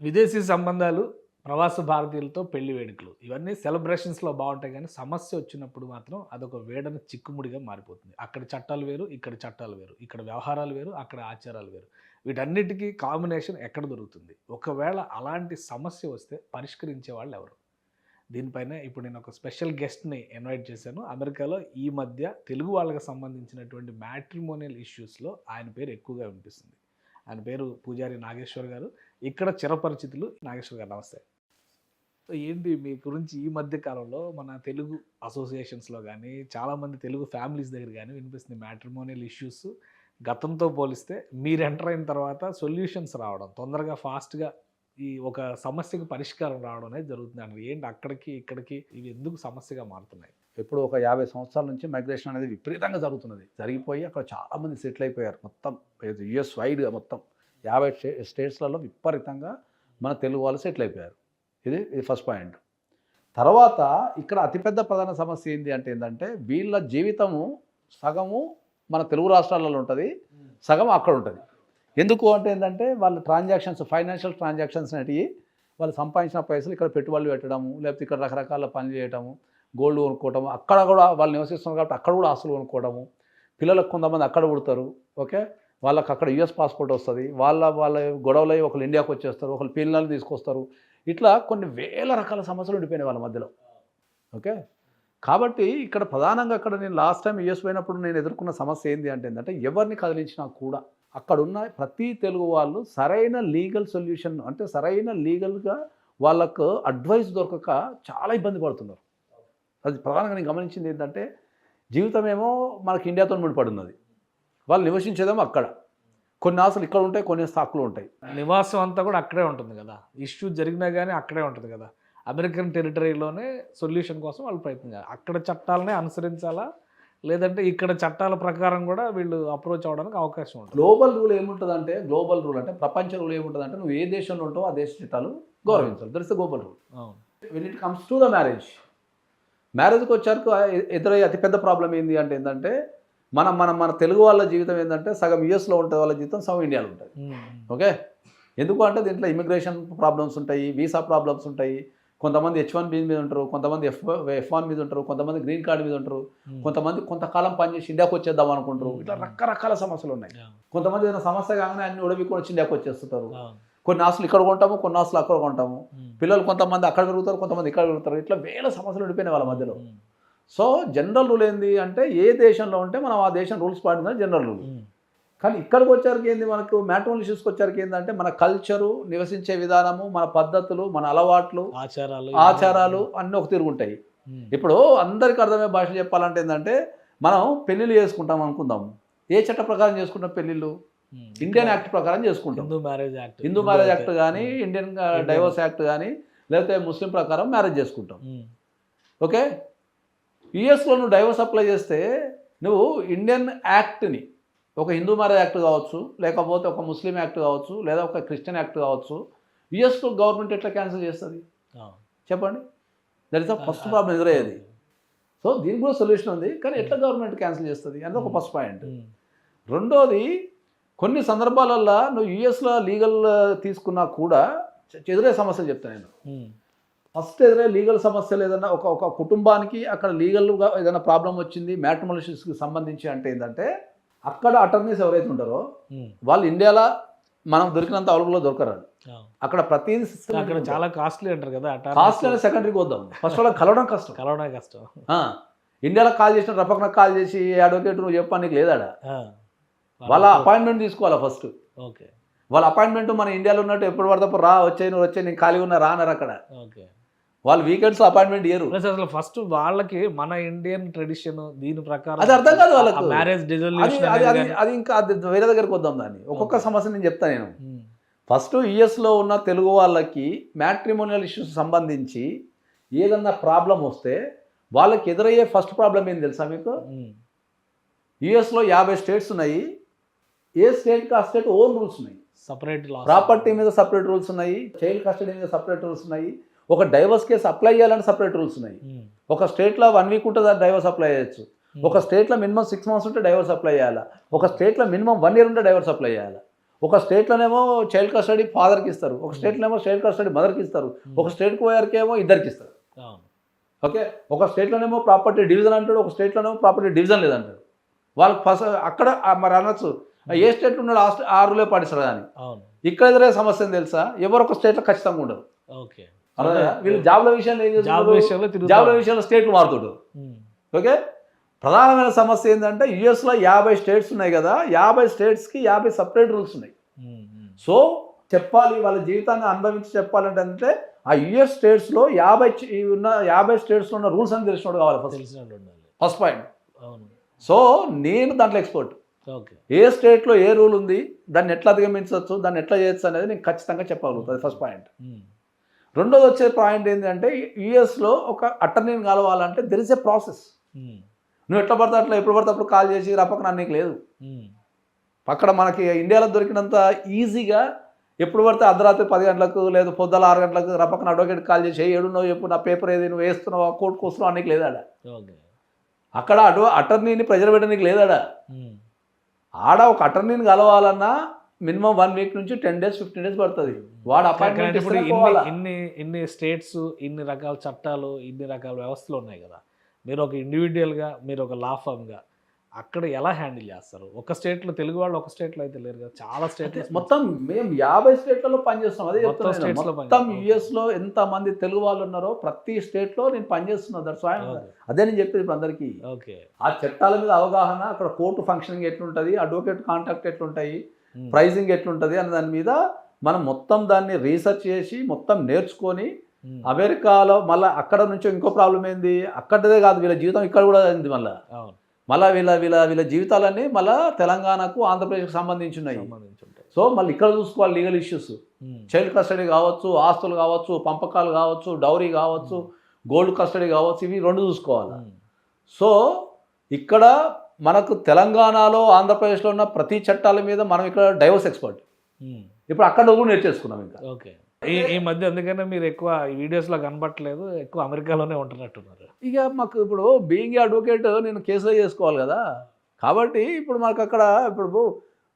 విదేశీ సంబంధాలు, ప్రవాస భారతీయులతో పెళ్లి వేడుకలు. ఇవన్నీ సెలబ్రేషన్స్‌లో బావుంటాయి గానీ, సమస్య వచ్చినప్పుడు మాత్రం అదొక వేడని చిక్కుముడిగా మారిపోతుంది. అక్కడ చట్టాలు వేరు, ఇక్కడ చట్టాలు వేరు. ఇక్కడ వ్యవహారాలు వేరు, అక్కడ ఆచారాలు వేరు. వీటన్నిటికి కాంబినేషన్ ఎక్కడ దొరుకుతుంది? ఒకవేళ అలాంటి సమస్య వస్తే పరిష్కరించే వాళ్ళెవరు? దీనిపైనే ఇప్పుడు నేను ఒక స్పెషల్ గెస్ట్‌ని ఇన్వైట్ చేశాను. అమెరికాలో ఈ మధ్య తెలుగు వాళ్ళకి సంబంధించినటువంటి మ్యాట్రిమోనియల్ ఇష్యూస్‌లో ఆయన పేరు ఎక్కువగా వినిపిస్తుంది. ఆయన పేరు పూజారి నాగేశ్వర్ గారు. ఇక్కడ చిరపరిచితులు. నాగేశ్వర్ గారు నమస్తే. సో ఏంటి మీ గురించి ఈ మధ్య కాలంలో మన తెలుగు అసోసియేషన్స్‌లో గానీ, చాలామంది తెలుగు ఫ్యామిలీస్ దగ్గర గానీ వినిపిస్తుంది మ్యాట్రిమోనియల్ ఇష్యూస్ గతంతో పోలిస్తే మీరు ఎంటర్ అయిన తర్వాత సొల్యూషన్స్ రావడం, తొందరగా ఫాస్ట్‌గా ఈ ఒక సమస్యకి పరిష్కారం రావడం అనేది జరుగుతుందండి. ఏంటి అక్కడికి, ఇక్కడికి ఇవి ఎందుకు సమస్యగా మారుతున్నాయి? ఇప్పుడు ఒక 50 సంవత్సరాల నుంచి మైగ్రేషన్ అనేది విపరీతంగా జరుగుతున్నది. జరిగిపోయి అక్కడ చాలామంది సెటిల్ అయిపోయారు. మొత్తం యూఎస్ వైడ్‌గా మొత్తం 50 స్టేట్స్‌లలో విపరీతంగా మన తెలుగు వాళ్ళు సెటిల్ అయిపోయారు. ఇది ఫస్ట్ పాయింట్. తర్వాత ఇక్కడ అతిపెద్ద ప్రధాన సమస్య ఏంటంటే వీళ్ళ జీవితము సగము మన తెలుగు రాష్ట్రాలలో ఉంటుంది, సగం అక్కడ ఉంటుంది. ఎందుకు అంటే ఏంటంటే వాళ్ళ ట్రాన్సాక్షన్స్, ఫైనాన్షియల్ ట్రాన్సాక్షన్స్ అనేటివి వాళ్ళు సంపాదించిన పైసలు ఇక్కడ పెట్టుబడులు పెట్టడము, లేకపోతే ఇక్కడ రకరకాల పనులు చేయటము, గోల్డ్ కొనుక్కోవటము, అక్కడ కూడా వాళ్ళు నివసిస్తున్నారు కాబట్టి అక్కడ కూడా ఆస్తులు కొనుక్కోవడము. పిల్లలకు కొంతమంది అక్కడ పుడతారు, ఓకే, వాళ్ళకి అక్కడ యూఎస్ పాస్పోర్ట్ వస్తుంది, వాళ్ళ గొడవలు అయ్యి ఒకళ్ళు ఇండియాకి వచ్చేస్తారు, ఒకళ్ళు పిల్లల్ని తీసుకొస్తారు. ఇట్లా కొన్ని వేల రకాల సమస్యలు ఉండిపోయినాయి వాళ్ళ మధ్యలో, ఓకే. కాబట్టి ఇక్కడ ప్రధానంగా నేను లాస్ట్ టైం యూఎస్ పోయినప్పుడు నేను ఎదుర్కొన్న సమస్య ఏంటంటే ఎవరిని కదిలించినా కూడా అక్కడున్న ప్రతి తెలుగు వాళ్ళు సరైన లీగల్ సొల్యూషన్, అంటే సరైన లీగల్గా వాళ్ళకు అడ్వైస్ దొరకక చాలా ఇబ్బంది పడుతున్నారు. అది ప్రధానంగా నేను గమనించింది ఏంటంటే జీవితం ఏమో మనకి ఇండియాతో ముడిపడి ఉన్నది, వాళ్ళు నివసించేదేమో అక్కడ. కొన్ని ఆశలు ఇక్కడ ఉంటాయి, కొన్ని సాకులు ఉంటాయి. నివాసం అంతా కూడా అక్కడే ఉంటుంది కదా! ఇష్యూ జరిగినా గానీ అక్కడే ఉంటుంది కదా! అమెరికన్ టెరిటరీలోనే సొల్యూషన్ కోసం వాళ్ళు ప్రయత్నించాలి. అక్కడ చట్టాలనే అనుసరించాలా? లేదంటే ఇక్కడ చట్టాల ప్రకారం కూడా వీళ్ళు అప్రోచ్ అవ్వడానికి అవకాశం ఉంటుంది? గ్లోబల్ రూల్ ఏముంటుందంటే, గ్లోబల్ రూల్ అంటే ప్రపంచ రూల్ ఏముంటుందంటే నువ్వు ఏ దేశంలో ఉంటావో ఆ దేశ చట్టాలు గౌరవించాలి. That is the global rule. అవును. When it comes to the మ్యారేజ్కి వచ్చాక ఎదురయ్యే అతిపెద్ద ప్రాబ్లం ఏంటంటే మన తెలుగు వాళ్ళ జీవితం ఏంటంటే సగం యూఎస్లో ఉంటుంది వాళ్ళ జీవితం, సగం ఇండియాలో ఉంటుంది, ఓకే. ఎందుకు అంటే దీంట్లో ఇమిగ్రేషన్ ప్రాబ్లమ్స్ ఉంటాయి, వీసా ప్రాబ్లమ్స్ ఉంటాయి. కొంతమంది H1B మీద ఉంటారు, కొంతమంది F1 మీద ఉంటారు, కొంతమంది గ్రీన్ కార్డు మీద ఉంటారు, కొంతమంది కొంతకాలం పనిచేసి ఇండియాకి వచ్చేద్దాం అనుకుంటారు. ఇట్లా రకరకాల సమస్యలు ఉన్నాయి. కొంతమంది ఏదైనా సమస్య కాగానే అన్ని ఉడవికొని వచ్చి ఇండియాకి వచ్చేస్తుంటారు. కొన్ని ఆస్తులు ఇక్కడ కొంటాము, కొన్ని ఆస్తులు అక్కడ కొంటాము. పిల్లలు కొంతమంది అక్కడ పెరుగుతారు, కొంతమంది ఇక్కడ పెరుగుతారు. ఇట్లా వేల సమస్యలు ఉండిపోయినాయి వాళ్ళ మధ్యలో. సో జనరల్ రూల్ ఏంది అంటే ఏ దేశంలో ఉంటే మనం ఆ దేశం రూల్స్ పాటించాలి, జనరల్ రూల్. కానీ ఇక్కడికి వచ్చారికి మనకు మ్యాట్రిమోనియల్ ఇష్యూస్కి వచ్చారికి ఏంటంటే మన కల్చరు, నివసించే విధానము, మన పద్ధతులు, మన అలవాట్లు, ఆచారాలు అన్నీ ఒక తిరుగుంటాయి. ఇప్పుడు అందరికీ అర్థమయ్యే భాష చెప్పాలంటే ఏంటంటే మనం పెళ్ళిళ్ళు చేసుకుంటాం అనుకుందాం. ఏ చట్ట ప్రకారం చేసుకుంటాం పెళ్ళిళ్ళు? ఇండియన్ యాక్ట్ ప్రకారం చేసుకుంటాం. హిందూ మ్యారేజ్ యాక్ట్ కానీ, ఇండియన్ డైవోర్స్ యాక్ట్ కానీ, లేకపోతే ముస్లిం ప్రకారం మ్యారేజ్ చేసుకుంటాం, ఓకే. యూఎస్లో నువ్వు డైవోర్స్ అప్లై చేస్తే నువ్వు ఇండియన్ యాక్ట్ని, ఒక హిందూ మ్యారేజ్ యాక్ట్ కావచ్చు, లేకపోతే ఒక ముస్లిం యాక్ట్ కావచ్చు, లేదా ఒక క్రిస్టియన్ యాక్ట్ కావచ్చు, యూఎస్లో గవర్నమెంట్ ఎట్లా క్యాన్సిల్ చేస్తుంది చెప్పండి? That is the first problem ఎదురయ్యేది. సో దీనికి కూడా సొల్యూషన్ ఉంది, కానీ ఎట్లా గవర్నమెంట్ క్యాన్సిల్ చేస్తుంది అనేది ఒక ఫస్ట్ పాయింట్. రెండోది, కొన్ని సందర్భాలలో నువ్వు యూఎస్లో లీగల్ తీసుకున్నా కూడా ఎదురే సమస్యలు చెప్తాను నేను. ఫస్ట్ ఎదురే లీగల్ సమస్యలు ఏదైనా ఒక కుటుంబానికి అక్కడ లీగల్గా ఏదైనా ప్రాబ్లం వచ్చింది మ్యాట్రిమోనియల్ ఇష్యూస్కి సంబంధించి అంటే ఏంటంటే అక్కడ అటర్నీస్ ఎవరైతే ఉంటారో వాళ్ళు ఇండియాలో మనం దొరికినంత అవైలబుల్లో దొరకరు. అక్కడ ప్రతి అక్కడ చాలా కాస్ట్లీ అంటారు కదా. కాస్ట్లీ అనేది సెకండరీకి వద్దాం, ఫస్ట్ వాళ్ళకి కలవడం కష్టం. ఇండియాలో కాల్ చేసిన రపకన కాల్ చేసి అడ్వకేట్ నువ్వు చెప్పా నీకు లేదాడ, వాళ్ళ అపాయింట్మెంట్ తీసుకోవాలా ఫస్ట్. ఓకే, వాళ్ళ అపాయింట్మెంట్ మన ఇండియాలో ఉన్నట్టు ఎప్పుడు పడతావు రా వచ్చాయి, నువ్వు వచ్చాయి, నేను ఖాళీ ఉన్నా రానరు అక్కడ. ఓకే, వాళ్ళు వీకెండ్స్ అపాయింట్మెంట్ ఇయ్యరు. అసలు ఫస్ట్ వాళ్ళకి మన ఇండియన్ ట్రెడిషన్ దీని ప్రకారం అది అర్థం కాదు వాళ్ళకి. మ్యారేజ్ అది ఇంకా వేరే దగ్గరికి వద్దాం దాన్ని. ఒక్కొక్క సమస్య నేను చెప్తాను నేను. ఫస్ట్ యూఎస్లో ఉన్న తెలుగు వాళ్ళకి మ్యాట్రిమోనియల్ ఇష్యూస్ సంబంధించి ఏదన్నా ప్రాబ్లం వస్తే వాళ్ళకి ఎదురయ్యే ఫస్ట్ ప్రాబ్లం ఏంటి తెలుసా మీకు? యూఎస్లో 50 స్టేట్స్ ఉన్నాయి. ఏ స్టేట్కి ఆ స్టేట్ ఓన్ రూల్స్ ఉన్నాయి. సపరేట్ ప్రాపర్టీ మీద సపరేట్ రూల్స్ ఉన్నాయి, చైల్డ్ కస్టడీ మీద సపరేట్ రూల్స్ ఉన్నాయి, ఒక డైవర్స్ కేసు అప్లై చేయాలంటే సపరేట్ రూల్స్ ఉన్నాయి. ఒక స్టేట్లో 1 వీక్ ఉంటుంది డైవర్స్ అప్లై చేయొచ్చు, ఒక స్టేట్లో మినిమం 6 మంత్స్ ఉంటే డైవర్స్ అప్లై చేయాలా, ఒక స్టేట్లో మినిమం 1 ఇయర్ ఉంటే డైవర్స్ అప్లై చేయాలా, ఒక స్టేట్లోనేమో చైల్డ్ కస్టడీ ఫాదర్కి ఇస్తారు, ఒక స్టేట్లోనేమో చైల్డ్ కస్టడీ మదర్కి ఇస్తారు, ఒక స్టేట్కి పోయారికేమో ఇద్దరికి ఇస్తారు. అవును. ఓకే, ఒక స్టేట్లోనేమో ప్రాపర్టీ డివిజన్ అంటాడు, ఒక స్టేట్లోనేమో ప్రాపర్టీ డివిజన్ లేదంటాడు. వాళ్ళకి ఫస్ట్ అక్కడ మరి అనొచ్చు ఏ స్టేట్లో ఉన్నాడు ఆ రూలే పాటిస్తారు అని. అవును. ఇక్కడ ఎదురే సమస్య ఏం తెలుసా, ఎవరు ఒక స్టేట్లో ఖచ్చితంగా ఉండరు. ఓకే. అర్థమైందా? వీళ్ళు జాబ్ల విషయంలో ఏం జాబ్ చేస్తున్నారు, విషయంలో జాబ్ల విషయంలో స్టేట్లు మారుతాడు. ఓకే, ప్రధానమైన సమస్య ఏంటంటే యుఎస్లో 50 స్టేట్స్ ఉన్నాయి కదా, 50 స్టేట్స్కి 50 సపరేట్ రూల్స్ ఉన్నాయి. సో చెప్పాలి వాళ్ళ జీవితాన్ని అనుభవించి చెప్పాలంటే అంటే ఆ యుఎస్ స్టేట్స్లో 50 స్టేట్స్లో ఉన్న రూల్స్ అని తెలిసినోడు కావాలి ఫస్ట్ పాయింట్. అవును. సో నేను దాంట్లో ఎక్స్పర్ట్. ఓకే. ఏ స్టేట్లో ఏ రూల్ ఉంది, దాన్ని ఎట్లా అధిగమించవచ్చు, దాన్ని ఎట్లా చేయొచ్చు అనేది నేను ఖచ్చితంగా చెప్పగలుగుతాను. First point. రెండోది వచ్చే పాయింట్ ఏంటంటే యుఎస్లో ఒక అటర్నీని కలవాలంటే దెర్ ఇస్ ఎ ప్రాసెస్. నువ్వు ఎట్లా పడితే అట్లా ఎప్పుడు పడితే అప్పుడు కాల్ చేసి రప్పక నీకు లేదు. అక్కడ మనకి ఇండియాలో దొరికినంత ఈజీగా ఎప్పుడు పడితే అర్ధరాత్రి 10 గంటలకు లేదు పొద్దుల 6 గంటలకు రప్పకన అడ్వకేట్ కాల్ చేసి ఏడున్నావు చెప్పు, నా పేపర్ ఏది, నువ్వు వేస్తున్నావు, కోర్టుకు వస్తున్నావు అనికి లేదాడ. అక్కడ అటర్నీని ప్రెజర్ పెట్టడానికి లేదాడ. ఆడ ఒక అటర్నీని కలవాలన్నా మినిమం 1 వీక్ నుంచి 10 డేస్ 15 డేస్ పడుతుంది. వాడు అపాయింట్మెంట్ ఇప్పుడు ఇన్ని స్టేట్స్, ఇన్ని రకాల చట్టాలు, ఇన్ని రకాల వ్యవస్థలు ఉన్నాయి కదా, మీరు ఒక ఇండివిజువల్గా, మీరు ఒక లా ఫర్మ్గా అక్కడ ఎలా హ్యాండిల్ చేస్తారు? ఒక స్టేట్లో తెలుగు వాళ్ళు ఒక స్టేట్లో అయితే లేరు కదా, చాలా స్టేట్లు. మొత్తం మేము 50 స్టేట్లలో పనిచేస్తున్నాం. అదే చెప్తున్నాను, మొత్తం యుఎస్లో ఎంతమంది తెలుగు వాళ్ళు ఉన్నారో ప్రతి స్టేట్లో నేను పనిచేస్తున్నాను. అదే నేను చెప్పేది ఇప్పుడు అందరికీ. ఓకే. ఆ చట్టాల మీద అవగాహన, అక్కడ కోర్టు ఫంక్షనింగ్ ఎట్లుంటుంది, అడ్వకేట్ కాంటాక్ట్ ఎట్లుంటాయి, ప్రైజింగ్ ఎట్లుంటుంది అనే దాని మీద మనం మొత్తం దాన్ని రీసెర్చ్ చేసి మొత్తం నేర్చుకొని అమెరికాలో మళ్ళీ అక్కడ నుంచి ఇంకో ప్రాబ్లం ఏంది, అక్కడదే కాదు వీళ్ళ జీవితం ఇక్కడ కూడా అయింది. మళ్ళీ వీళ్ళ జీవితాలన్నీ మళ్ళీ తెలంగాణకు ఆంధ్రప్రదేశ్కి సంబంధించినవి. సో మళ్ళీ ఇక్కడ చూసుకోవాలి లీగల్ ఇష్యూస్, చైల్డ్ కస్టడీ కావచ్చు, ఆస్తులు కావచ్చు, పంపకాలు కావచ్చు, డౌరీ కావచ్చు, గోల్డ్ కస్టడీ కావచ్చు, ఇవి రెండు చూసుకోవాలి. సో ఇక్కడ మనకు తెలంగాణలో ఆంధ్రప్రదేశ్లో ఉన్న ప్రతి చట్టాల మీద మనం ఇక్కడ డైవర్స్ ఎక్స్పర్ట్. ఇప్పుడు అక్కడ కూడా నేర్చేసుకున్నాం ఇంకా. ఓకే. ఈ మధ్య అందుకనే మీరు ఎక్కువ ఈ వీడియోస్లో కనబట్టలేదు, ఎక్కువ అమెరికాలోనే ఉంటున్నట్టున్నారు. ఇక మాకు ఇప్పుడు బీయింగ్ అడ్వకేట్ నేను కేసులో చేసుకోవాలి కదా, కాబట్టి ఇప్పుడు మనకు అక్కడ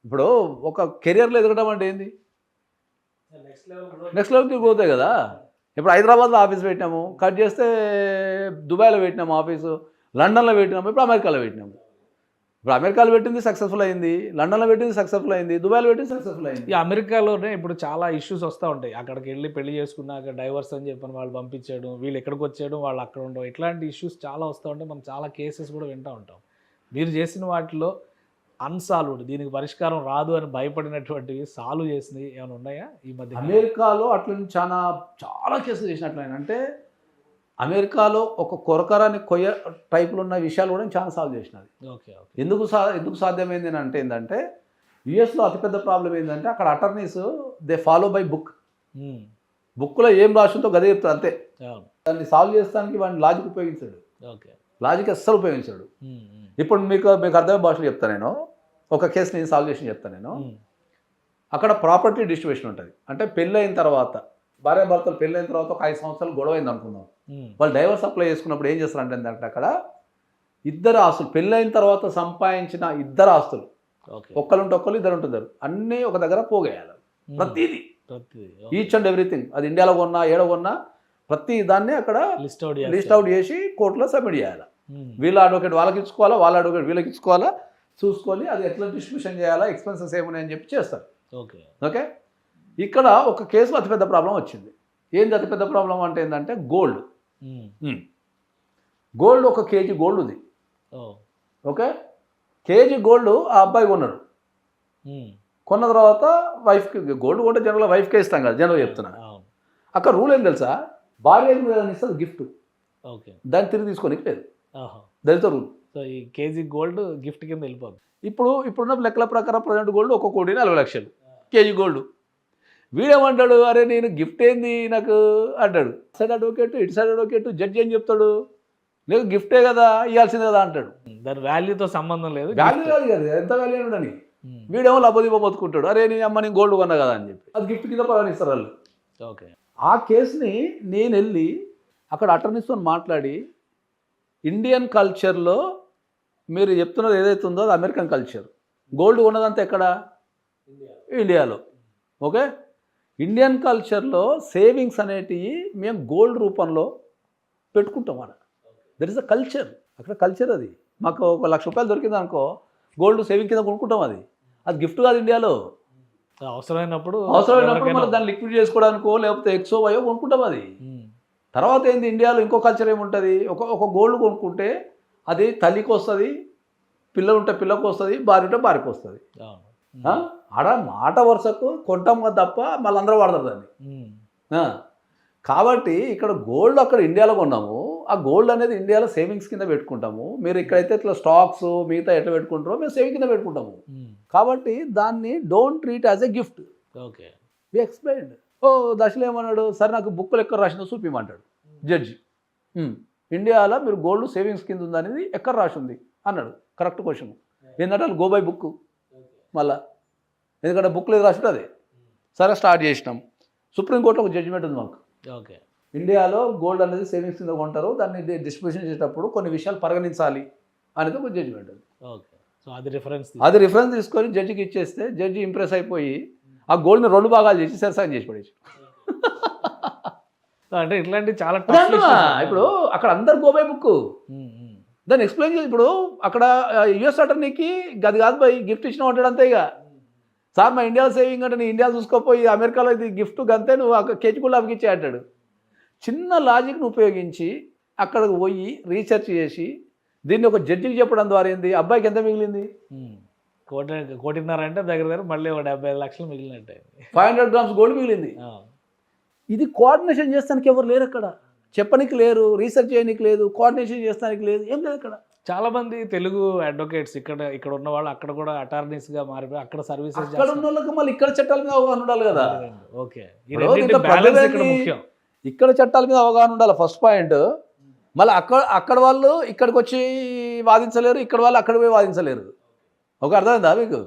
ఇప్పుడు ఒక కెరియర్లో ఎదగడం అంటే ఏంది, నెక్స్ట్ లెవెల్కి పోతాయి కదా. ఇప్పుడు హైదరాబాద్లో ఆఫీస్ పెట్టినాము, కట్ చేస్తే దుబాయ్లో పెట్టినాము ఆఫీసు, లండన్లో పెట్టినాము, ఇప్పుడు అమెరికాలో పెట్టినాము. ఇప్పుడు అమెరికాలో పెట్టింది సక్సెస్ఫుల్ అయింది, లండన్లో పెట్టింది సక్సెస్ఫుల్ అయింది, దుబాయ్లో పెట్టింది సక్సెస్ఫుల్ అయింది. ఈ అమెరికాలోనే ఇప్పుడు చాలా ఇష్యూస్ వస్తూ ఉంటాయి. అక్కడికి వెళ్ళి పెళ్లి చేసుకున్నాక డైవర్స్ అని చెప్పని వాళ్ళు పంపించడం, వీళ్ళు ఎక్కడికి వచ్చేయడం, వాళ్ళు అక్కడ ఉండడం, ఇట్లాంటి ఇష్యూస్ చాలా వస్తూ ఉంటాయి. మనం చాలా కేసెస్ కూడా వింటూ ఉంటాం. మీరు చేసిన వాటిలో అన్సాల్వ్డ్, దీనికి పరిష్కారం రాదు అని భయపడినటువంటివి సాల్వ్ చేసినవి ఏమైనా ఉన్నాయా ఈ మధ్య? అమెరికాలో అట్లా చాలా కేసులు చేసినట్లు. అంటే అమెరికాలో ఒక కొరకరాని కొయ్య టైపులో ఉన్న విషయాలు కూడా చాలా సాల్వ్ చేసినది. ఓకే. ఎందుకు సాధ్యమైంది అని ఏంటంటే యుఎస్లో అతిపెద్ద ప్రాబ్లం ఏంటంటే అక్కడ అటర్నీస్ దే ఫాలో బై బుక్లో ఏం రాసిందో గదే చెప్తారు అంతే. దాన్ని సాల్వ్ చేస్తానికి వాడిని లాజిక్ ఉపయోగించాడు. ఓకే. లాజిక్ అస్సలు ఉపయోగించాడు. ఇప్పుడు మీకు అర్థమయ్యే భాషలో చెప్తాను నేను. ఒక కేసు నేను సాల్వ్ చేసి చెప్తాను నేను. అక్కడ ప్రాపర్టీ డిస్ట్రిబ్యూషన్ ఉంటుంది. అంటే పెళ్ళైన తర్వాత భార్యాభర్తలు పెళ్ళైన తర్వాత ఒక 5 సంవత్సరాలు గొడవ అయింది అనుకుందాం. వాళ్ళు డైవర్స్ అప్లై చేసుకున్నప్పుడు ఏం చేస్తారంటే అక్కడ ఇద్దరు ఆస్తులు, పెళ్ళైన తర్వాత సంపాదించిన ఇద్దరు ఆస్తులు, ఒక్కరుంటే ఒక్కరు, ఇద్దరు ఉంటున్నారు, అన్నీ ఒక దగ్గర పోగేయాలి. ప్రతిదీ ఈచ్ అండ్ ఎవ్రీథింగ్, అది ఇండియాలో కొన్నా ఏడో కొన్నా ప్రతి దాన్ని అక్కడ లిస్ట్ అవుట్ చేసి కోర్టులో సబ్మిట్ చేయాలి. వీళ్ళ అడ్వకేట్ వాళ్ళకి ఇచ్చుకోవాలా, వాళ్ళ అడ్వకేట్ వీళ్ళకి ఇచ్చుకోవాలా, చూసుకొని అది ఎట్లా డిస్ట్రిబ్యూషన్ చేయాలా, ఎక్స్పెన్సెస్ ఏమున్నాయని చెప్పి చేస్తారు. ఓకే. ఇక్కడ ఒక కేసులో అతిపెద్ద ప్రాబ్లం వచ్చింది. ఏంది అతిపెద్ద ప్రాబ్లం అంటే ఏంటంటే గోల్డ్. ఒక కేజీ గోల్డ్ ఉంది. ఓకే. కేజీ గోల్డ్ ఆ అబ్బాయి కొన్నాడు. కొన్న తర్వాత వైఫ్కి గోల్డ్ కొంటే జనరల్గా వైఫ్కే ఇస్తాం కదా, జనరల్గా చెప్తున్నా. అక్కడ రూల్ ఏం తెలుసా, భార్య ఇస్తుంది గిఫ్ట్, దాన్ని తిరిగి తీసుకోనికి లేదు. దళిత రూల్. సో ఈ కేజీ గోల్డ్ గిఫ్ట్ కింద వెళ్ళిపోతుంది. ఇప్పుడున్న లెక్కల ప్రకారం ప్రజెంట్ గోల్డ్ 1,40,00,000 కేజీ గోల్డ్. వీడేమంటాడు, అరే నేను గిఫ్ట్ ఏంది నాకు అంటాడు. సైడ్ అడ్వకేట్, ఇటు సైడ్ అడ్వకేట్, జడ్జి ఏం చెప్తాడు, నీకు గిఫ్టే కదా ఇవ్వాల్సింది కదా అంటాడు. దాని వాల్యూతో సంబంధం లేదు, వాల్యూ కాదు కదా, ఎంత వాల్యూ అని. వీడేమో లబ్బదిబ్బ బతుకుంటాడు, అరే నీ అమ్మ నేను గోల్డ్ కొన్నా కదా అని చెప్పి అది గిఫ్ట్ కింద పరిగణిస్తారు వాళ్ళు. ఓకే. ఆ కేసుని నేను వెళ్ళి అక్కడ అటర్నీస్తో మాట్లాడి, ఇండియన్ కల్చర్లో మీరు చెప్తున్నది ఏదైతే ఉందో అది అమెరికన్ కల్చర్. గోల్డ్ ఉన్నదంతా ఎక్కడ, ఇండియాలో. ఓకే, ఇండియన్ కల్చర్లో సేవింగ్స్ అనేటివి మేము గోల్డ్ రూపంలో పెట్టుకుంటాం. అక్కడ దర్ ఇస్ అ కల్చర్, అక్కడ కల్చర్ అది. మాకు ₹1,00,000 దొరికింది అనుకో, గోల్డ్ సేవింగ్ కింద కొనుక్కుంటాం. అది గిఫ్ట్ కాదు ఇండియాలో. అవసరమైనప్పుడు మనం దాన్ని లిక్విడ్ చేసుకోవడానికో లేకపోతే ఎక్సో వయో కొనుక్కుంటాం. అది తర్వాత ఏంది, ఇండియాలో ఇంకో కల్చర్ ఏముంటుంది, ఒక గోల్డ్ కొనుక్కుంటే అది తల్లికి వస్తుంది, పిల్లలు ఉంటే పిల్లకు వస్తుంది, భార్య ఉంటే భార్యకు వస్తుంది. ఆడ మాట వరుసకు కొంటాం తప్ప మళ్ళీ అందరూ వాడతారు దాన్ని. కాబట్టి ఇక్కడ గోల్డ్ అక్కడ ఇండియాలో కొన్నాము, ఆ గోల్డ్ అనేది ఇండియాలో సేవింగ్స్ కింద పెట్టుకుంటాము. మీరు ఇక్కడైతే ఇట్లా స్టాక్స్ మిగతా ఎట్లా పెట్టుకుంటారో మేము సేవింగ్ కింద పెట్టుకుంటాము. కాబట్టి దాన్ని don't treat as a gift. Okay, we explained. దశలో ఏమన్నాడు, సరే నాకు బుక్కులు ఎక్కడ రాసిందో చూపిమంటాడు జడ్జి. ఇండియాలో మీరు గోల్డ్ సేవింగ్స్ కింద ఉందనేది ఎక్కడ రాసి ఉంది అన్నాడు. Correct question. ఏంటంటే వాళ్ళు గో బై బుక్ మళ్ళా, ఎందుకంటే బుక్లో రాసి ఉంటుంది. సరే స్టార్ట్ చేసినాం. సుప్రీంకోర్టులో ఒక జడ్జిమెంట్ ఉంది మాకు. ఓకే, ఇండియాలో గోల్డ్ అనేది సేవింగ్స్ కింద కొంటారు, దాన్ని డిస్ట్రిబ్యూషన్ చేసేటప్పుడు కొన్ని విషయాలు పరిగణించాలి అనేది ఒక జడ్జిమెంట్ ఉంది. ఓకే, సో అది రిఫరెన్స్ తీసుకొని జడ్జికి ఇచ్చేస్తే జడ్జి ఇంప్రెస్ అయిపోయి ఆ గోల్డ్ని 2 భాగాలు చేసి సరసాయం చేసి పడేసి. అంటే ఇట్లాంటి చాలా ఇప్పుడు అక్కడ అందరు గోబై బుక్ దాన్ని ఎక్స్ప్లెయిన్ చేసి, ఇప్పుడు అక్కడ యుఎస్ అటర్నీకి అది కాదు బై గిఫ్ట్ ఇచ్చిన ఉంటాడు అంతే. ఇక సార్ మా ఇండియా సేవింగ్ అంటే నీ ఇండియా చూసుకోపోయి అమెరికాలో ఇది గిఫ్ట్ అంతే, నువ్వు కేజీకుళ్ళు అవి ఇచ్చే అంటాడు. చిన్న లాజిక్ను ఉపయోగించి అక్కడికి పోయి రీసెర్చ్ చేసి దీన్ని ఒక జడ్జికి చెప్పడం ద్వారా ఏంది, అబ్బాయికి ఎంత మిగిలింది, 1.5 అంటే దగ్గర మళ్ళీ 75 లక్షలు మిగిలినట్టే, 500 grams గోల్డ్ మిగిలింది. ఇది కోఆర్డినేషన్ చేస్తానికి ఎవరు లేరు అక్కడ, చెప్పనికి లేరు, రీసెర్చ్ చేయడానికి లేదు, కోఆర్డినేషన్ చేస్తానికి లేదు, ఏం లేదు అక్కడ. చాలా మంది తెలుగు అడ్వకేట్స్ ఇక్కడ ఉన్న వాళ్ళు అక్కడ కూడా అటార్నీస్ గా మారిపోయి అక్కడ సర్వీసెస్ అక్కడ ఉన్న వాళ్ళకి మళ్ళీ ఇక్కడ చట్టాల మీద అవగాహన ఉండాలి కదా. ఓకే, ఇక్కడ చట్టాల మీద అవగాహన ఉండాలి ఫస్ట్ పాయింట్. మళ్ళీ అక్కడ వాళ్ళు ఇక్కడికి వచ్చి వాదించలేరు, ఇక్కడ వాళ్ళు అక్కడ పోయి వాదించలేరు. ఒక అర్థమైందా మీకు?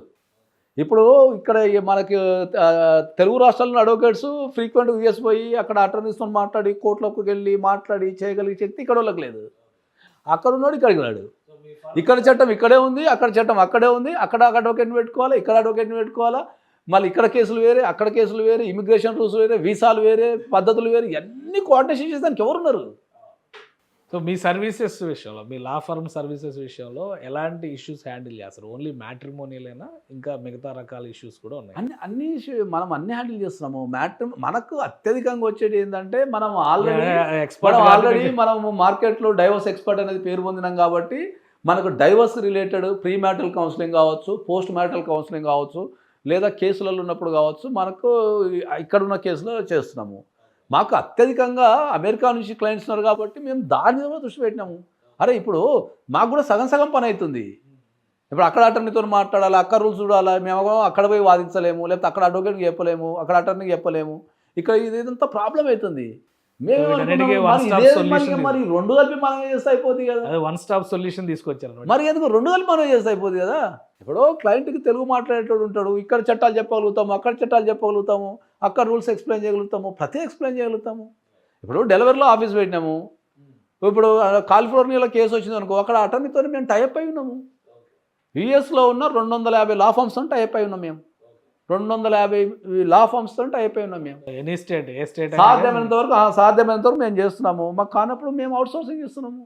ఇప్పుడు ఇక్కడ మనకి తెలుగు రాష్ట్రాల్లో అడ్వకేట్స్ ఫ్రీక్వెంట్గా యూఎస్ పోయి అక్కడ అటర్నీస్తో మాట్లాడి కోర్టులోకి వెళ్ళి మాట్లాడి చేయగలిగే శక్తి ఇక్కడ వాళ్ళకి లేదు. అక్కడ ఉన్నాడు ఇక్కడికి రాడు. ఇక్కడ చట్టం ఇక్కడే ఉంది, అక్కడ చట్టం అక్కడే ఉంది. అక్కడ అడ్వకేట్ని పెట్టుకోవాలి, ఇక్కడ అడ్వకేట్ని పెట్టుకోవాలా, మళ్ళీ ఇక్కడ కేసులు వేరే, అక్కడ కేసులు వేరే, ఇమిగ్రేషన్ రూల్స్ వేరే, వీసాలు వేరే, పద్ధతులు వేరే, ఇవన్నీ కోఆర్డినేషన్ చేసేదానికి ఎవరున్నారు? సో మీ సర్వీసెస్ విషయంలో, మీ లా ఫర్మ్ సర్వీసెస్ విషయంలో ఎలాంటి ఇష్యూస్ హ్యాండిల్ చేస్తారు? ఓన్లీ మ్యాట్రిమోనియలేనా, ఇంకా మిగతా రకాల ఇష్యూస్ కూడా ఉన్నాయి? అన్ని మనం అన్ని హ్యాండిల్ చేస్తున్నాము. మనకు అత్యధికంగా వచ్చేది ఏంటంటే మనం ఆల్రెడీ మనము మార్కెట్లో డైవర్స్ ఎక్స్పర్ట్ అనేది పేరు పొందినాం కాబట్టి మనకు divorce related pre marital counselling కావచ్చు, పోస్ట్ మ్యారిటల్ కౌన్సిలింగ్ కావచ్చు, లేదా కేసులలో ఉన్నప్పుడు కావచ్చు, మనకు ఇక్కడున్న కేసులో చేస్తున్నాము. మాకు అత్యధికంగా అమెరికా నుంచి క్లయింట్స్ ఉన్నారు కాబట్టి మేము దాని మీద దృష్టి పెట్టినాము. అరే ఇప్పుడు మాకు కూడా సగం పని అవుతుంది. ఇప్పుడు అక్కడ అటర్నీతో మాట్లాడాలి, అక్కడ రూల్స్ చూడాలి, మేము అక్కడ పోయి వాదించలేము, లేకపోతే అక్కడ అడ్వకేట్కి చెప్పలేము, అక్కడ అటర్నీకి చెప్పలేము. ఇక్కడ ఇదంతా ప్రాబ్లం అవుతుంది. మరి 2 కలిపి మనం చేస్తే అయిపోతుంది కదా. వన్ స్టాప్ సొల్యూషన్ తీసుకొచ్చారు. మరి ఎందుకు 2 కలిపి మనం చేస్తే అయిపోతుంది కదా. ఇప్పుడు క్లయింట్కి తెలుగు మాట్లాడేటోడు ఉంటాడు, ఇక్కడ చట్టాలు చెప్పగలుగుతాము, అక్కడ చట్టాలు చెప్పగలుగుతాము, అక్కడ రూల్స్ ఎక్స్ప్లెయిన్ చేయగలుగుతాము, ప్రతి ఎక్స్ప్లెయిన్ చేయగలుగుతాము. ఇప్పుడు డెలివరీలో ఆఫీస్ పెట్టినాము, ఇప్పుడు కాలిఫోర్నియాలో కేసు వచ్చింది అనుకో, అక్కడ అటర్నీతో మేము టైప్ అయి ఉన్నాము. యూఎస్లో ఉన్న 250 లా ఫామ్స్తో టైప్ అయి ఉన్నాం. మేము 250 లా ఫామ్స్తో టైప్ అయి ఉన్నాం. మేము ఎనీ స్టేట్ ఏ స్టేట్ సాధ్యమైనంత వరకు మేము చేస్తున్నాము. మాకు కానప్పుడు మేము అవుట్సోర్సింగ్ చేస్తున్నాము.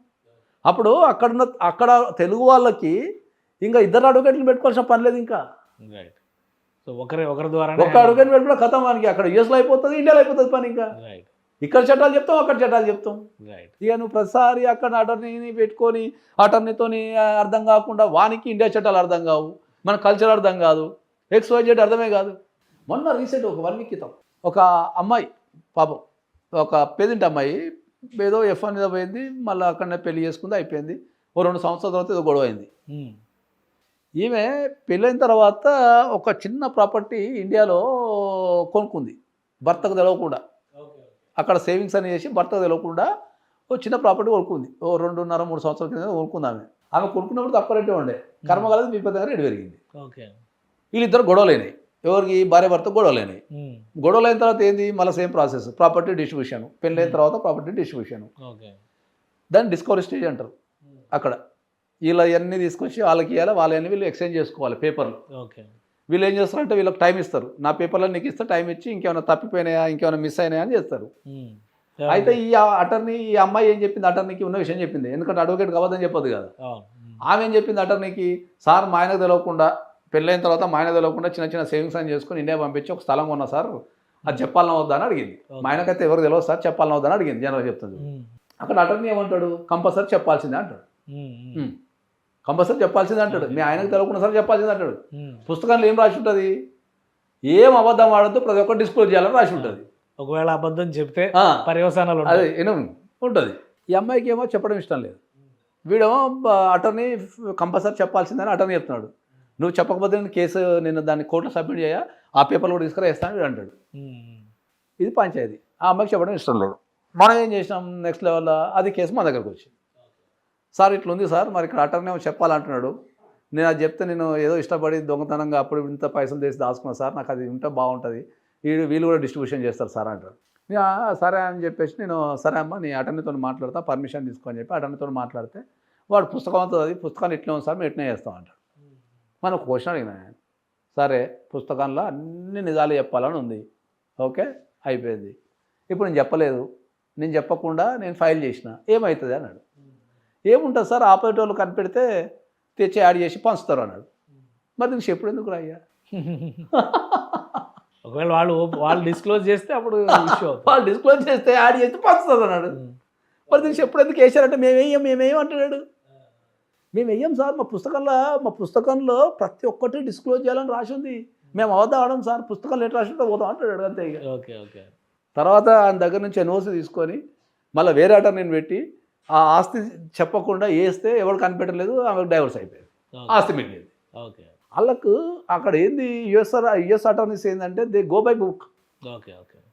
అప్పుడు అక్కడ తెలుగు వాళ్ళకి ఇంకా 2 అడ్వకేట్లు పెట్టుకోవాల్సిన పని లేదు. ఇంకా సో ఒకరి ద్వారా ఒక అడ్వకేట్ పెట్టుకున్న కథం మనకి అక్కడ యూఎస్లో అయిపోతుంది, ఇండియాలో అయిపోతుంది పని. ఇంకా ఇక్కడ చట్టాలు చెప్తాం, అక్కడ చట్టాలు చెప్తాం. ఇక నువ్వు ప్రతిసారి అక్కడ అటర్నీని పెట్టుకొని అటర్నీతోని అర్థం కాకుండా వానికి ఇండియా చట్టాలు అర్థం కావు, మన కల్చర్ అర్థం కాదు, XYZ అర్థమే కాదు. మొన్న రీసెంట్ ఒక 1 వీక్ క్రితం ఒక అమ్మాయి, పాపం ఒక పేదింటి అమ్మాయి, ఏదో F1 మీద పోయింది, మళ్ళీ అక్కడనే పెళ్లి చేసుకుంది, అయిపోయింది. ఓ 2 సంవత్సరాల తర్వాత ఏదో గొడవ అయింది. ఈమె పెళ్ళైన తర్వాత ఒక చిన్న ప్రాపర్టీ ఇండియాలో కొనుక్కుంది, భర్తకు తెలవకుండా. అక్కడ సేవింగ్స్ అని చేసి భర్తకు తెలవకుండా ఓ చిన్న ప్రాపర్టీ కొనుక్కుంది. ఓ 2.5-3 సంవత్సరాల కింద కొనుక్కుంది. ఆమె కొనుక్కున్నప్పుడు తక్కువ రేటే ఉండే, కర్మ కలది మీ పెద్దగా రేటు పెరిగింది. వీళ్ళిద్దరు గొడవలైనాయి. ఎవరికి? భార్య భర్త గొడవలైనాయి. గొడవలైన తర్వాత ఏంది, మళ్ళీ సేమ్ ప్రాసెస్, ప్రాపర్టీ డిస్ట్రిబ్యూషన్. పెళ్ళైన తర్వాత ప్రాపర్టీ డిస్ట్రిబ్యూషన్, దాన్ని డిస్కవరీ స్టేజ్ అంటారు. అక్కడ వీళ్ళ అన్నీ తీసుకొచ్చి వాళ్ళకి ఇవ్వాలి, వాళ్ళని వీళ్ళు ఎక్స్చేంజ్ చేసుకోవాలి పేపర్లు. వీళ్ళు ఏం చేస్తారంటే వీళ్ళకి టైం ఇస్తారు, నా పేపర్లో నీకు ఇస్తే టైం ఇచ్చి ఇంకేమైనా తప్పిపోయినాయా ఇంకేమైనా మిస్ అయినాయా అని చేస్తారు. అయితే ఈ అటర్నీ ఈ అమ్మాయి ఏం చెప్పింది, అటర్నీకి ఉన్న విషయం చెప్పింది, ఎందుకంటే అడ్వకేట్ కావద్దని చెప్పదు కదా. ఆమె ఏం చెప్పింది అటర్నీకి, సార్ మా ఆయనకు తెలియకుండా పెళ్ళైన తర్వాత మా ఆయన తెలియకుండా చిన్న చిన్న సేవింగ్స్ అని చేసుకుని ఇండియా పంపించి ఒక స్థలం కొన్నా సార్, అది చెప్పాలన్నా వద్దా అని అడిగింది. మా ఆయనకైతే ఎవరు తెలియదు సార్, చెప్పాలన్నా వద్దా అని అడిగింది. జనరల్ చెప్తుంది. అక్కడ అటర్నీ ఏమంటాడు, కంపల్సరీ చెప్పాల్సిందే అంటాడు. కంపల్సరీ చెప్పాల్సిందే అంటాడు. మీ ఆయనకు తెలియకుండా సార్ చెప్పాల్సిందే అంటాడు. పుస్తకంలో ఏం రాసి ఉంటుంది, ఏం అబద్ధం ఆడద్దు, ప్రతి ఒక్కరు డిస్క్లోజ్ చేయాలని రాసి ఉంటుంది. ఒకవేళ అబద్ధం చెప్తే పర్యవసానాలు అదే ఉంటుంది. ఈ అమ్మాయికి ఏమో చెప్పడం ఇష్టం లేదు. వీడేమో అటర్నీ కంపల్సరీ చెప్పాల్సిందని అటర్నీ చెప్తున్నాడు. నువ్వు చెప్పకపోతే నేను కేసు నేను దాన్ని కోర్టులో సబ్మిట్ చేయ, ఆ పేపర్లు కూడా తీసుకురా వేస్తాను వీడు అంటాడు. ఇది పంచాయతీ. ఆ అమ్మాయికి చెప్పడం ఇష్టం లేదు. మనం ఏం చేసినాం, నెక్స్ట్ లెవెల్లో అది కేసు మా దగ్గరకు వచ్చింది. సార్ ఇట్లా ఉంది సార్, మరి ఇక్కడ అటర్నీ ఏమో చెప్పాలంటున్నాడు, నేను అది చెప్తే నేను ఏదో ఇష్టపడి దొంగతనంగా అప్పుడు ఇంత పైసలు తీసి దాచుకున్నా సార్, నాకు అది ఉంటే బాగుంటుంది, వీళ్ళు కూడా డిస్ట్రిబ్యూషన్ చేస్తారు సార్ అంటారు. సరే అని చెప్పేసి నేను సరే అమ్మ నీ అటర్నీతో మాట్లాడతా, పర్మిషన్ తీసుకొని చెప్పి అటర్నీతో మాట్లాడితే వాడు పుస్తకం అంతా అది పుస్తకాన్ని ఇట్లా ఉంది సార్, మేము ఇట్లనే చేస్తాం అంటాడు. మనం క్వశ్చన్ అడిగినా, సరే పుస్తకంలో అన్ని నిజాలు చెప్పాలని ఉంది, ఓకే అయిపోయింది. ఇప్పుడు నేను చెప్పలేదు, నేను చెప్పకుండా నేను ఫైల్ చేసిన ఏమవుతుంది అన్నాడు. ఏముంటుంది సార్, ఆపరేట్ వాళ్ళు కనిపెడితే తెచ్చి యాడ్ చేసి పంచుతారు అన్నాడు. మరి నీకు చెప్పుడు ఎందుకు రాయ్యా, ఒకవేళ వాళ్ళు డిస్క్లోజ్ చేస్తే అప్పుడు వాళ్ళు డిస్క్లోజ్ చేస్తే యాడ్ చేస్తే పంచుతుంది అన్నాడు. మరి దీనికి ఎప్పుడు ఎందుకు వేసారంటే మేమేం అంటున్నాడు. మేము వెయ్యం సార్, మా పుస్తకంలో ప్రతి ఒక్కటి డిస్క్లోజ్ చేయాలని రాసి ఉంది, మేము అవద్దాం ఆడం సార్, పుస్తకంలో ఎట్లా రాసి ఉంటే పోతాం అంటాడు అంతే. ఇక ఓకే. తర్వాత ఆయన దగ్గర నుంచి ఎన్ఓసి తీసుకొని మళ్ళీ వేరే అటర్నీని పెట్టి ఆ ఆస్తి చెప్పకుండా వేస్తే ఎవరు కనిపెట్టలేదు, ఆమెకు డైవర్స్ అయిపోయింది, ఆస్తి మిగిలింది. ఓకే. వాళ్ళకు అక్కడ ఏంది యుఎస్ అటర్నీస్ ఏంటంటే దే గో బై బుక్.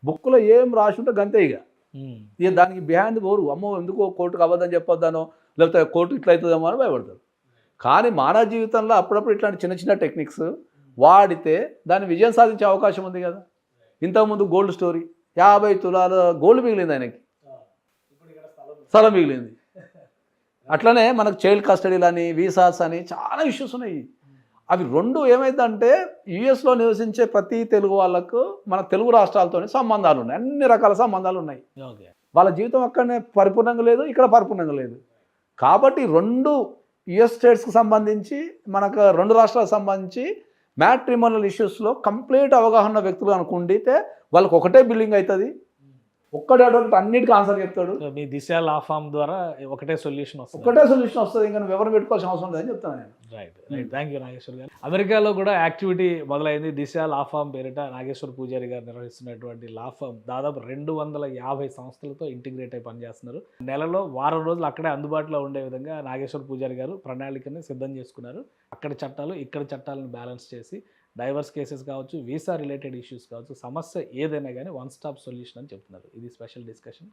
బుక్లో ఏం రాసి ఉంటే గంతే. ఇక దానికి బిహైండ్ పోరు, అమ్మో ఎందుకో కోర్టుకు అవ్వదని చెప్పొద్దానో, లేకపోతే కోర్టు ఇట్లా అవుతుందేమో అని భయపడతారు. కానీ మానవ జీవితంలో అప్పుడప్పుడు ఇట్లాంటి చిన్న చిన్న టెక్నిక్స్ వాడితే దాన్ని విజయం సాధించే అవకాశం ఉంది కదా. ఇంతకుముందు గోల్డ్ స్టోరీ, 50 తులాల గోల్డ్ మిగిలింది ఆయనకి, స్థలం మిగిలింది. అట్లనే మనకు చైల్డ్ కస్టడీలు అని, వీసాస్ అని చాలా ఇష్యూస్ ఉన్నాయి. అవి రెండు ఏమైందంటే యుఎస్లో నివసించే ప్రతి తెలుగు వాళ్ళకు మన తెలుగు రాష్ట్రాలతోనే సంబంధాలు ఉన్నాయి, అన్ని రకాల సంబంధాలు ఉన్నాయి. వాళ్ళ జీవితం అక్కడనే పరిపూర్ణంగా లేదు, ఇక్కడ పరిపూర్ణంగా లేదు. కాబట్టి రెండు యుఎస్ స్టేట్స్కి సంబంధించి మనకు రెండు రాష్ట్రాలకు సంబంధించి మ్యాట్రిమోనల్ ఇష్యూస్లో కంప్లీట్ అవగాహన వ్యక్తులు అనుకుంటే వాళ్ళకి ఒకటే బిల్డింగ్ అవుతుంది, ఒక్కటే అడ్వకేట్ అన్నిటికీ ఆన్సర్ చెప్తాడు. మీ దిశ లా ఫామ్ ద్వారా ఒకటే సొల్యూషన్ వస్తుంది, ఇంకా నువ్వు ఎవరు పెట్టుకోవాల్సిన అవసరం లేదని చెప్తాను నేను. రైట్. థ్యాంక్ యూ నాగేశ్వర్ గారు. అమెరికాలో కూడా యాక్టివిటీ మొదలైంది. దిశ లా ఫామ్ పేరిట నాగేశ్వర్ పూజారి గారు నిర్వహిస్తున్నటువంటి లా ఫామ్ దాదాపు 250 సంస్థలతో ఇంటిగ్రేట్ అయి పనిచేస్తున్నారు. నెలలో వారం రోజులు అక్కడే అందుబాటులో ఉండే విధంగా నాగేశ్వర్ పూజారి గారు ప్రణాళికని సిద్ధం చేసుకున్నారు. అక్కడ చట్టాలు ఇక్కడ చట్టాలను బ్యాలెన్స్ చేసి డైవర్స్ కేసెస్ కావచ్చు, వీసా రిలేటెడ్ ఇష్యూస్ కావచ్చు, సమస్య ఏదైనా కానీ వన్ స్టాప్ సొల్యూషన్ అని చెప్తున్నారు. ఇది స్పెషల్ డిస్కషన్.